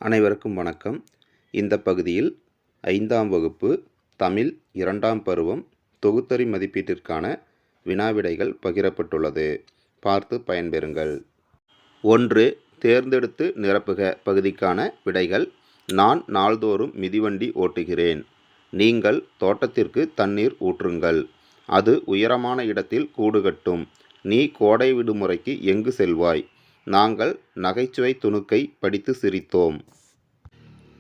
அனைவருக்கும் வணக்கம். இந்த பகுதியில் 5ஆம் வகுப்பு தமிழ் 2ஆம் பருவம் தொகுத்தறி மதிப்பீட்டிற்கான வினாவிடைகள் பகிரப்பட்டுள்ளது. பார்த்து பயன்பெறுங்கள். 1. தேர்ந்தெடுத்து நிரப்புக பகுதிக்கான விடைகள். நான் நாள்தோறும் மிதிவண்டி ஓட்டுகிறேன். நீங்கள் தோட்டத்திற்கு தண்ணீர் ஊற்றுங்கள். அது உயரமான இடத்தில் கூடு கட்டும். நீ கோடை விடுமுறைக்கு எங்கு செல்வாய்? நாங்கள் நகைச்சுவை துணுக்கை படித்து சிரித்தோம்.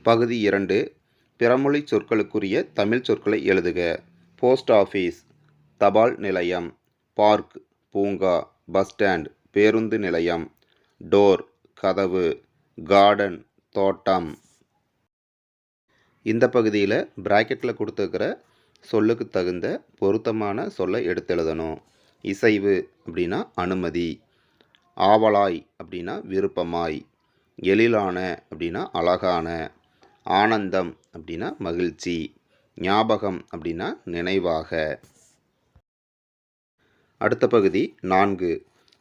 பகுதி 2. பிறமொழி சொற்களுக்குரிய தமிழ் சொற்களை எழுதுக. போஸ்ட் ஆஃபீஸ் தபால் நிலையம், பார்க் பூங்கா, பஸ் ஸ்டாண்ட் பேருந்து நிலையம், டோர் கதவு, கார்டன் தோட்டம். இந்த பகுதியில் பிராக்கெட்டில் கொடுத்துருக்கிற சொல்லுக்கு தகுந்த பொருத்தமான சொல்லை எடுத்து எழுதணும். இசைவு அப்படின்னா அனுமதி, ஆவலாய் அப்படின்னா விருப்பமாய், எழிலான அப்படின்னா அழகான, ஆனந்தம் அப்படின்னா மகிழ்ச்சி, ஞாபகம் அப்படின்னா நினைவாக. அடுத்த பகுதி 4.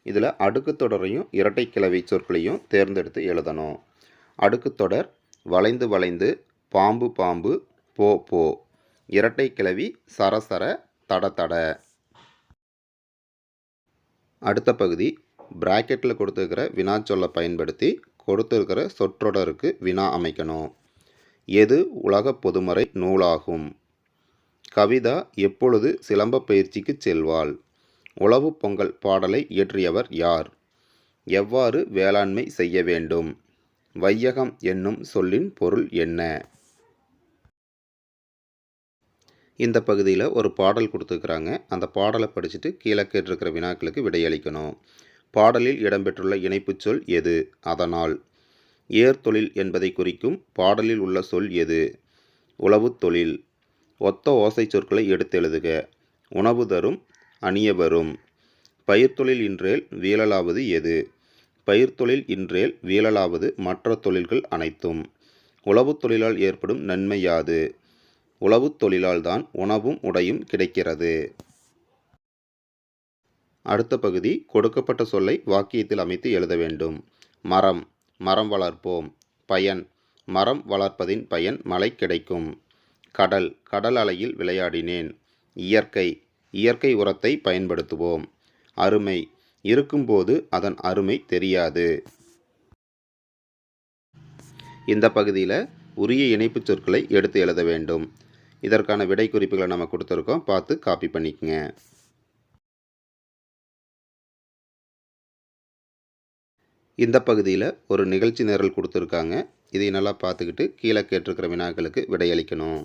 இதில் அடுக்குத்தொடரையும் இரட்டை கிளவி சொற்களையும் தேர்ந்தெடுத்து எழுதணும். அடுக்குத்தொடர் வளைந்து வளைந்து, பாம்பு பாம்பு, போ போ. இரட்டை கிளவி சரசர, தட தட. அடுத்த பகுதி பிராக்கெட்டில் கொடுத்துருக்கிற வினாச்சொல்லை பயன்படுத்தி கொடுத்துருக்கிற சொற்றொடருக்கு வினா அமைக்கணும். எது உலக பொதுமறை நூலாகும்? கவிதா எப்பொழுது சிலம்ப பயிற்சிக்கு செல்வாள்? உழவு பொங்கல் பாடலை இயற்றியவர் யார்? எவ்வாறு வேளாண்மை செய்ய வேண்டும்? வையகம் என்னும் சொல்லின் பொருள் என்ன? இந்த பகுதியில் ஒரு பாடல் கொடுத்துருக்குறாங்க. அந்த பாடலை படிச்சுட்டு கீழே கேட்டிருக்கிற வினாக்களுக்கு விடையளிக்கணும். பாடலில் இடம்பெற்றுள்ள இணைப்புச் சொல் எது? அதனால். ஏர்தொழில் என்பதை குறிக்கும் பாடலில் உள்ள சொல் எது? உழவு தொழில். ஒத்த ஓசை சொற்களை எடுத்து எழுதுக. உணவு தரும், அணிய வரும். பயிர்த்தொழில் இன்றேல் வீழலாவது எது? பயிர்த்தொழில் இன்றேல் வீழலாவது மற்ற தொழில்கள் அனைத்தும். உழவு தொழிலால் ஏற்படும் நன்மை யாது? உழவு தொழிலால் தான் உணவும் உடையும் கிடைக்கிறது. அடுத்த பகுதி கொடுக்கப்பட்ட சொல்லை வாக்கியத்தில் அமைத்து எழுத வேண்டும். மரம், மரம் வளர்ப்போம். பயன், மரம் வளர்ப்பதின் பயன் மழை கிடைக்கும். கடல், கடல் அலையில் விளையாடினேன். இயற்கை, இயற்கை உரத்தை பயன்படுத்துவோம். அருமை, இருக்கும்போது அதன் அருமை தெரியாது. இந்த பகுதியில் உரிய இணைப்புச் சொற்களை எடுத்து எழுத வேண்டும். இதற்கான விடை குறிப்புகளை நம்ம கொடுத்துருக்கோம். பார்த்து காப்பி பண்ணிக்கங்க. இந்த பகுதியில் ஒரு நிகழ்ச்சி நிரல் கொடுத்துருக்காங்க. இதை நல்லா பார்த்துக்கிட்டு கீழே கேட்டிருக்கிற வினாக்களுக்கு விடையளிக்கணும்.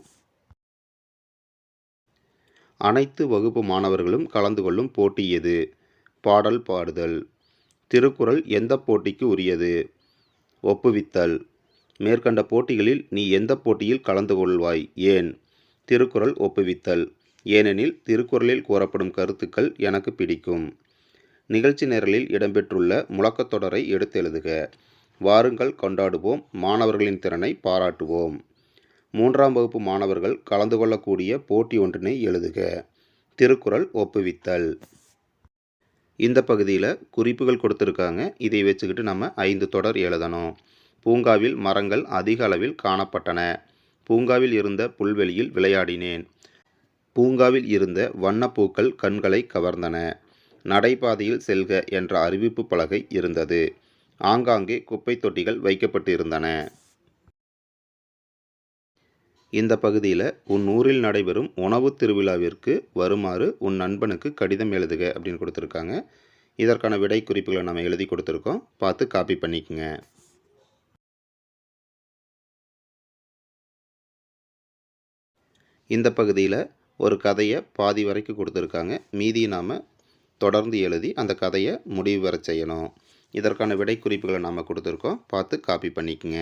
அனைத்து வகுப்பு மாணவர்களும் கலந்து கொள்ளும் போட்டி எது? பாடல் பாடுதல். திருக்குறள் எந்த போட்டிக்கு உரியது? ஒப்புவித்தல். மேற்கண்ட போட்டிகளில் நீ எந்த போட்டியில் கலந்து கொள்வாய்? ஏன்? திருக்குறள் ஒப்புவித்தல். ஏனெனில் திருக்குறளில் கூறப்படும் கருத்துக்கள் எனக்கு பிடிக்கும். நிகழ்ச்சி நிரலில் இடம்பெற்றுள்ள முழக்கத்தொடரை எடுத்து எழுதுக. வாருங்கள் கொண்டாடுவோம், மாணவர்களின் திறனை பாராட்டுவோம். 3ஆம் வகுப்பு மாணவர்கள் கலந்து கொள்ளக்கூடிய போட்டி ஒன்றினை எழுதுக. திருக்குறள் ஒப்புவித்தல். இந்த பகுதியில் குறிப்புகள் கொடுத்துருக்காங்க. இதை வச்சுக்கிட்டு நம்ம 5 தொடர் எழுதணும். பூங்காவில் மரங்கள் அதிக அளவில் காணப்பட்டன. பூங்காவில் இருந்த புல்வெளியில் விளையாடினேன். பூங்காவில் இருந்த வண்ணப்பூக்கள் கண்களை கவர்ந்தன. நடைபாதையில் செல்க என்ற அறிவிப்பு பலகை இருந்தது. ஆங்காங்கே குப்பை தொட்டிகள் வைக்கப்பட்டிருந்தன. இந்த பகுதியில் உன் ஊரில் நடைபெறும் உணவு திருவிழாவிற்கு வருமாறு உன் நண்பனுக்கு கடிதம் எழுதுக அப்படின்னு கொடுத்துருக்காங்க. இதற்கான விடை குறிப்புகளை நம்ம எழுதி கொடுத்துருக்கோம். பார்த்து காப்பி பண்ணிக்கங்க. இந்த பகுதியில் ஒரு கதையை பாதி வரைக்கும் கொடுத்துருக்காங்க. மீதி நாம் தொடர்ந்து எழுதி அந்த கதையை முடிவு வர செய்யணும். இதற்கான விடை குறிப்புகளை நாம் கொடுத்துருக்கோம். பார்த்து காப்பி பண்ணிக்கங்க.